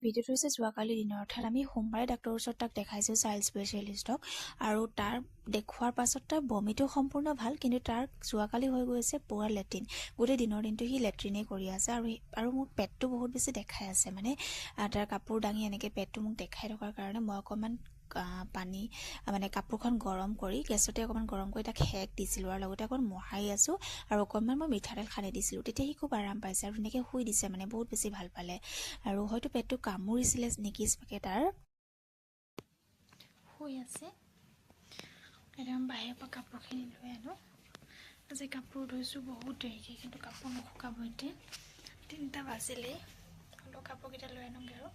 ভিডিঅ'টো হৈছে যোৱাকালি দিনৰ অৰ্থাৎ আমি সোমবাৰে ডাক্তৰৰ ওচৰত তাক দেখাইছোঁ চাইল্ড স্পেচিয়েলিষ্টক আৰু তাৰ দেখুৱাৰ পাছত তাৰ বমিটো সম্পূৰ্ণ ভাল কিন্তু তাৰ যোৱাকালি হৈ গৈছে পুৰা লেট্ৰিন গোটেই দিনৰ দিনটো সি লেট্ৰিনেই কৰি আছে আৰু মোৰ পেটটো বহুত বেছি দেখাই আছে মানে তাৰ কাপোৰ দাঙি এনেকৈ পেটটো মোক দেখাই থকাৰ কাৰণে মই অকণমান পানী মানে কাপোৰখন গৰম কৰি গেছতে অকণমান গৰম কৰি তাক সেক দিছিলোঁ আৰু লগতে অকণমান মোহাৰি আছোঁ আৰু অকণমান মই মিঠাতেল সানি দিছিলোঁ তেতিয়া সি খুব আৰাম পাইছে আৰু ধুনীয়াকৈ শুই দিছে মানে বহুত বেছি ভাল পালে আৰু হয়তো পেটটো কামুৰিছিলে নেকি চাগে তাৰ শুই আছে একদম বাহিৰৰ পৰা কাপোৰখিনি লৈ আনো আজি কাপোৰ ধুইছোঁ বহুত দেৰিকৈ কিন্তু কাপোৰ নুশুকাব এতিয়া 3টা বাজিলেই হ'লেও কাপোৰকেইটা লৈ আনোগৈ আৰু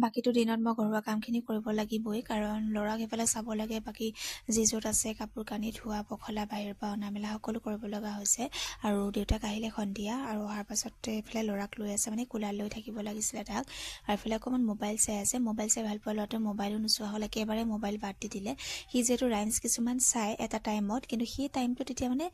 বাকীটো দিনত মই ঘৰুৱা কামখিনি কৰিব লাগিবই কাৰণ ল'ৰাক সেইফালে চাব লাগে বাকী যি য'ত আছে কাপোৰ কানি ধোৱা পখলা বাহিৰৰ পৰা অনা মেলা সকলো কৰিব লগা হৈছে আৰু দেউতাক আহিলে সন্ধিয়া আৰু অহাৰ পাছতে এইফালে ল'ৰাক লৈ আছে মানে কোলাত লৈ থাকিব লাগিছিলে তাক আৰু এইফালে অকণমান মোবাইল চাই আছে মোবাইল চাই ভাল পোৱা ল'ৰাটোৱে মোবাইলো নোচোৱা হ'ল একেবাৰে মোবাইল বাদ দি দিলে সি যিহেতু ৰাইমছ কিছুমান চাই এটা টাইমত কিন্তু সি টাইমটো তেতিয়া মানে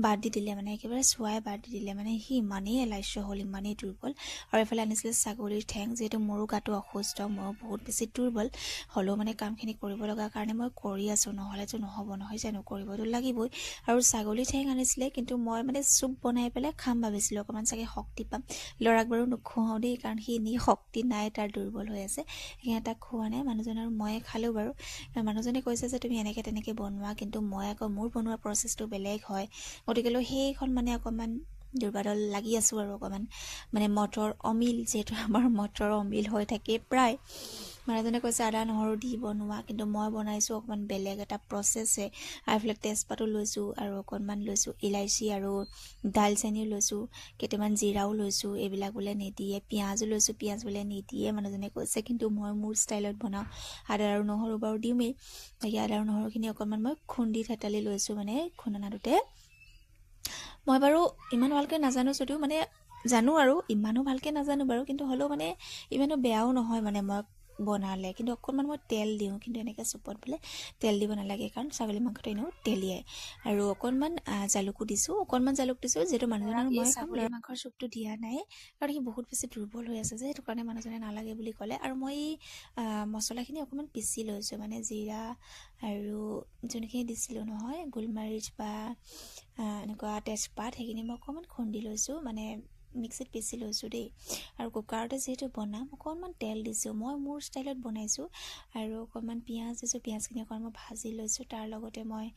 বাদ দি দিলে মানে একেবাৰে চোৱাই বাদ দি দিলে মানে সি ইমানেই এলাহ্য হ'ল ইমানেই দুৰ্বল আৰু এইফালে আনিছিলে ছাগলীৰ ঠেং যিহেতু মোৰো গাটো অসুস্থ মই বহুত বেছি দুৰ্বল হ'লেও মানে কামখিনি কৰিব লগা কাৰণে মই কৰি আছোঁ নহ'লেতো নহ'ব নহয় জানো কৰিবতো লাগিবই আৰু ছাগলী ঠেং আনিছিলে কিন্তু মই মানে চুপ বনাই পেলাই খাম ভাবিছিলোঁ অকণমান চাগে শক্তি পাম ল'ৰাক বাৰু নোখোৱাওঁ দেই কাৰণ সি এনেই শক্তি নাই তাৰ দুৰ্বল হৈ আছে সেইকাৰণে তাক খোৱা নাই মানুহজন আৰু ময়ে খালোঁ বাৰু মানুহজনে কৈছে যে তুমি এনেকৈ তেনেকৈ বনোৱা কিন্তু মই আকৌ মোৰ বনোৱা প্ৰচেছটো বেলেগ হয় গতিকেলৈ সেইখন মানে অকণমান দুৰ্বাদল লাগি আছোঁ আৰু অকণমান মানে মটৰ অমিল যিহেতু আমাৰ মটৰ অমিল হৈ থাকে প্ৰায় মানুহজনে কৈছে আদা নহৰু দি বনোৱা কিন্তু মই বনাইছোঁ অকণমান বেলেগ এটা প্ৰচেছে আৰু এইফালে তেজপাতো লৈছোঁ আৰু অকণমান লৈছোঁ ইলাইচি আৰু দালচেনিও লৈছোঁ কেইটামান জিৰাও লৈছোঁ এইবিলাক বোলে নিদিয়ে পিঁয়াজো লৈছোঁ পিঁয়াজ বোলে নিদিয়ে মানুহজনে কৈছে কিন্তু মই মোৰ ষ্টাইলত বনাওঁ আদা আৰু নহৰু বাৰু দিওঁৱেই বাকী আদা আৰু নহৰুখিনি অকণমান মই খুন্দি থেতালি লৈছোঁ মানে খুন্দনাটোতে মই বাৰু ইমান ভালকৈ নাজানো যদিও মানে জানো আৰু ইমানো ভালকৈ নাজানো বাৰু কিন্তু হ'লেও মানে ইমানো বেয়াও নহয় মানে মই বনালে কিন্তু অকণমান মই তেল দিওঁ কিন্তু এনেকৈ চুপত বোলে তেল দিব নালাগে কাৰণ ছাগলী মাংসটো এনেও তেলিয়াই আৰু অকণমান জালুকো দিছোঁ অকণমান জালুক দিছোঁ যিহেতু মানুহজন আৰু মই খাম ছাগলী মাংসৰ চুপটো দিয়া নাই কাৰণ সি বহুত বেছি দুৰ্বল হৈ আছে যে সেইটো কাৰণে মানুহজনে নালাগে বুলি ক'লে আৰু মই মছলাখিনি অকণমান পিচি লৈছোঁ মানে জিৰা আৰু যোনখিনি দিছিলোঁ নহয় গোলমাৰিচ বা এনেকুৱা তেজপাত সেইখিনি মই অকণমান খুন্দি লৈছোঁ মানে মিক্সিত পিচি লৈছোঁ দেই আৰু কুকাৰতে যিহেতু বনাম অকণমান তেল দিছোঁ মই মোৰ ষ্টাইলত বনাইছোঁ আৰু অকণমান পিঁয়াজ দিছোঁ পিঁয়াজখিনি অকণমান মই ভাজি লৈছোঁ তাৰ লগতে মই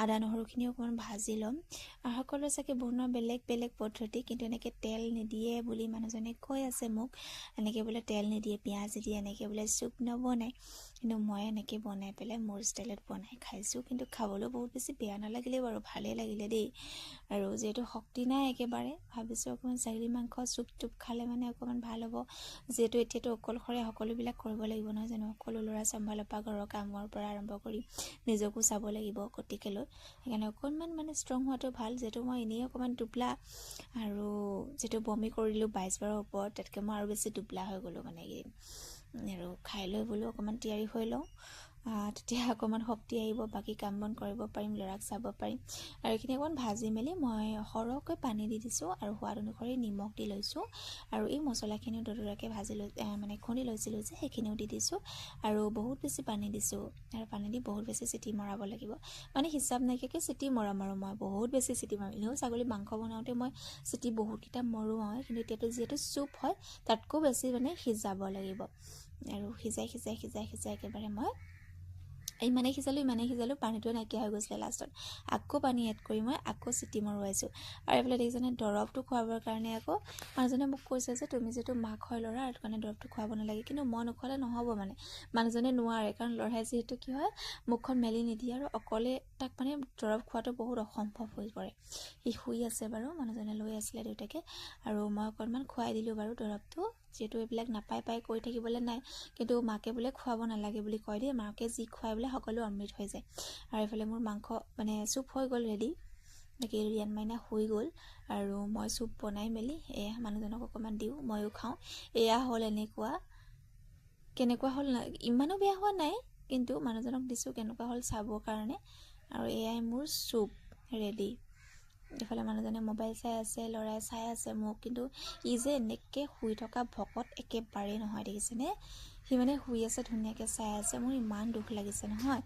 আদা নহৰুখিনি অকণমান ভাজি ল'ম আৰু সকলোৱে চাগে বনোৱা বেলেগ বেলেগ পদ্ধতি কিন্তু এনেকৈ তেল নিদিয়ে বুলি মানুহজনে কৈ আছে মোক এনেকৈ বোলে তেল নিদিয়ে পিঁয়াজ নিদিয়ে এনেকৈ বোলে চুপ নবনায় কিন্তু মই এনেকৈ বনাই পেলাই মোৰ ষ্টাইলত বনাই খাইছোঁ কিন্তু খাবলৈও বহুত বেছি বেয়া নালাগিলে বাৰু ভালেই লাগিলে দেই আৰু যিহেতু শক্তি নাই একেবাৰে ভাবিছোঁ অকণমান ছাগলী মাংস চুপ টুপ খালে মানে অকণমান ভাল হ'ব যিহেতু এতিয়াতো অকলশৰে সকলোবিলাক কৰিব লাগিব নহয় জানো সকলো ল'ৰা চম্ভালৰ পৰা ঘৰৰ কামৰ পৰা আৰম্ভ কৰি নিজকো চাব লাগিব গতিকেলৈ সেইকাৰণে অকণমান মানে ষ্ট্ৰং হোৱাটো ভাল যিহেতু মই এনেই অকণমান দুবলা আৰু যিহেতু বমি কৰিলোঁ 22 বাৰৰ ওপৰত তাতকৈ মই আৰু বেছি দুবলা হৈ গ'লোঁ মানে আৰু খাই লৈ বোলো অকণমান তৈয়াৰী হৈ লওঁ তেতিয়া অকণমান শক্তি আহিব বাকী কাম বন কৰিব পাৰিম ল'ৰাক চাব পাৰিম আৰু এইখিনি অকণমান ভাজি মেলি মই সৰহকৈ পানী দি দিছোঁ আৰু সোৱাদ অনুসৰি নিমখ দি লৈছোঁ আৰু এই মছলাখিনিও দৰদৰাকৈ ভাজি লৈ মানে খুন্দি লৈছিলোঁ যে সেইখিনিও দি দিছোঁ আৰু বহুত বেছি পানী দিছোঁ আৰু পানী দি বহুত বেছি চিটি মৰাব লাগিব মানে হিচাপ নাইকিয়াকৈ চিটি মৰাম আৰু মই বহুত বেছি চিটি মাৰিম এনেও ছাগলী মাংস বনাওঁতে মই চিটি বহুতকেইটা মৰোঁ হয় কিন্তু এতিয়াতো যিহেতু চুপ হয় তাতকৈ বেছি মানে সিজাব লাগিব আৰু সিজাই একেবাৰে মই ইমানেই সিজালোঁ পানীটোৱে নাইকিয়া হৈ গৈছিলে লাষ্টত আকৌ পানী এড কৰি মই আকৌ চিটি মৰোৱাইছোঁ আৰু এইফালে দেখিছেনে দৰৱটো খুৱাবৰ কাৰণে আকৌ মানুহজনে মোক কৈছে যে তুমি যিহেতু মাক হয় ল'ৰা সেইটো কাৰণে দৰৱটো খুৱাব নালাগে কিন্তু মই নোখোৱালে নহ'ব মানে মানুহজনে নোৱাৰে কাৰণ ল'ৰাই যিহেতু কি হয় মুখখন মেলি নিদিয়ে আৰু অকলে তাক মানে দৰৱ খোৱাটো বহুত অসম্ভৱ হৈ পৰে সি শুই আছে বাৰু মানুহজনে লৈ আছিলে দেউতাকে আৰু মই অকণমান খুৱাই দিলোঁ বাৰু দৰৱটো যিহেতু এইবিলাক নাপাই কৰি থাকিবলৈ নাই কিন্তু মাকে বোলে খুৱাব নালাগে বুলি কয় দেই মাকে যি খুৱাই বোলে সকলো অমৃত হৈ যায় আৰু এইফালে মোৰ মাংস মানে চুপ হৈ গ'ল ৰেডি বাকী ৰিয়ান মাইনা শুই গ'ল আৰু মই চুপ বনাই মেলি এয়া মানুহজনক অকণমান দিওঁ ময়ো খাওঁ এয়া হ'ল এনেকুৱা কেনেকুৱা হ'ল ইমানো বেয়া হোৱা নাই কিন্তু মানুহজনক দিছোঁ কেনেকুৱা হ'ল চাবৰ কাৰণে আৰু এয়াই মোৰ চুপ ৰেডি এইফালে মানুহজনে মোবাইল চাই আছে, ল'ৰাই চাই আছে মোক, কিন্তু ই যে এনেকৈ শুই থকা ভকত একেবাৰেই নহয়, দেখিছেনে? সি মানে শুই আছে, ধুনীয়াকৈ চাই আছে। মোৰ ইমান দুখ লাগিছে নহয়।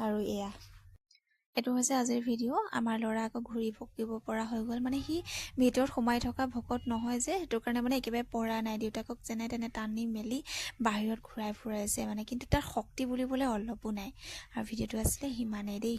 আৰু এয়া এইটো হৈছে আজিৰ ভিডিঅ'। আমাৰ ল'ৰা আকৌ ঘূৰি পকিব পৰা হৈ গ'ল। মানে সি ভিতৰত সোমাই থকা ভকত নহয় যে, সেইটো কাৰণে মানে একেবাৰে পৰা নাই। দেউতাকক যেনে তেনে টানি মেলি বাহিৰত ঘূৰাই ফুৰাইছে মানে, কিন্তু তাৰ শক্তি বুলিবলৈ অলপো নাই। আৰু ভিডিঅ'টো আছিলে সিমানেই দেই।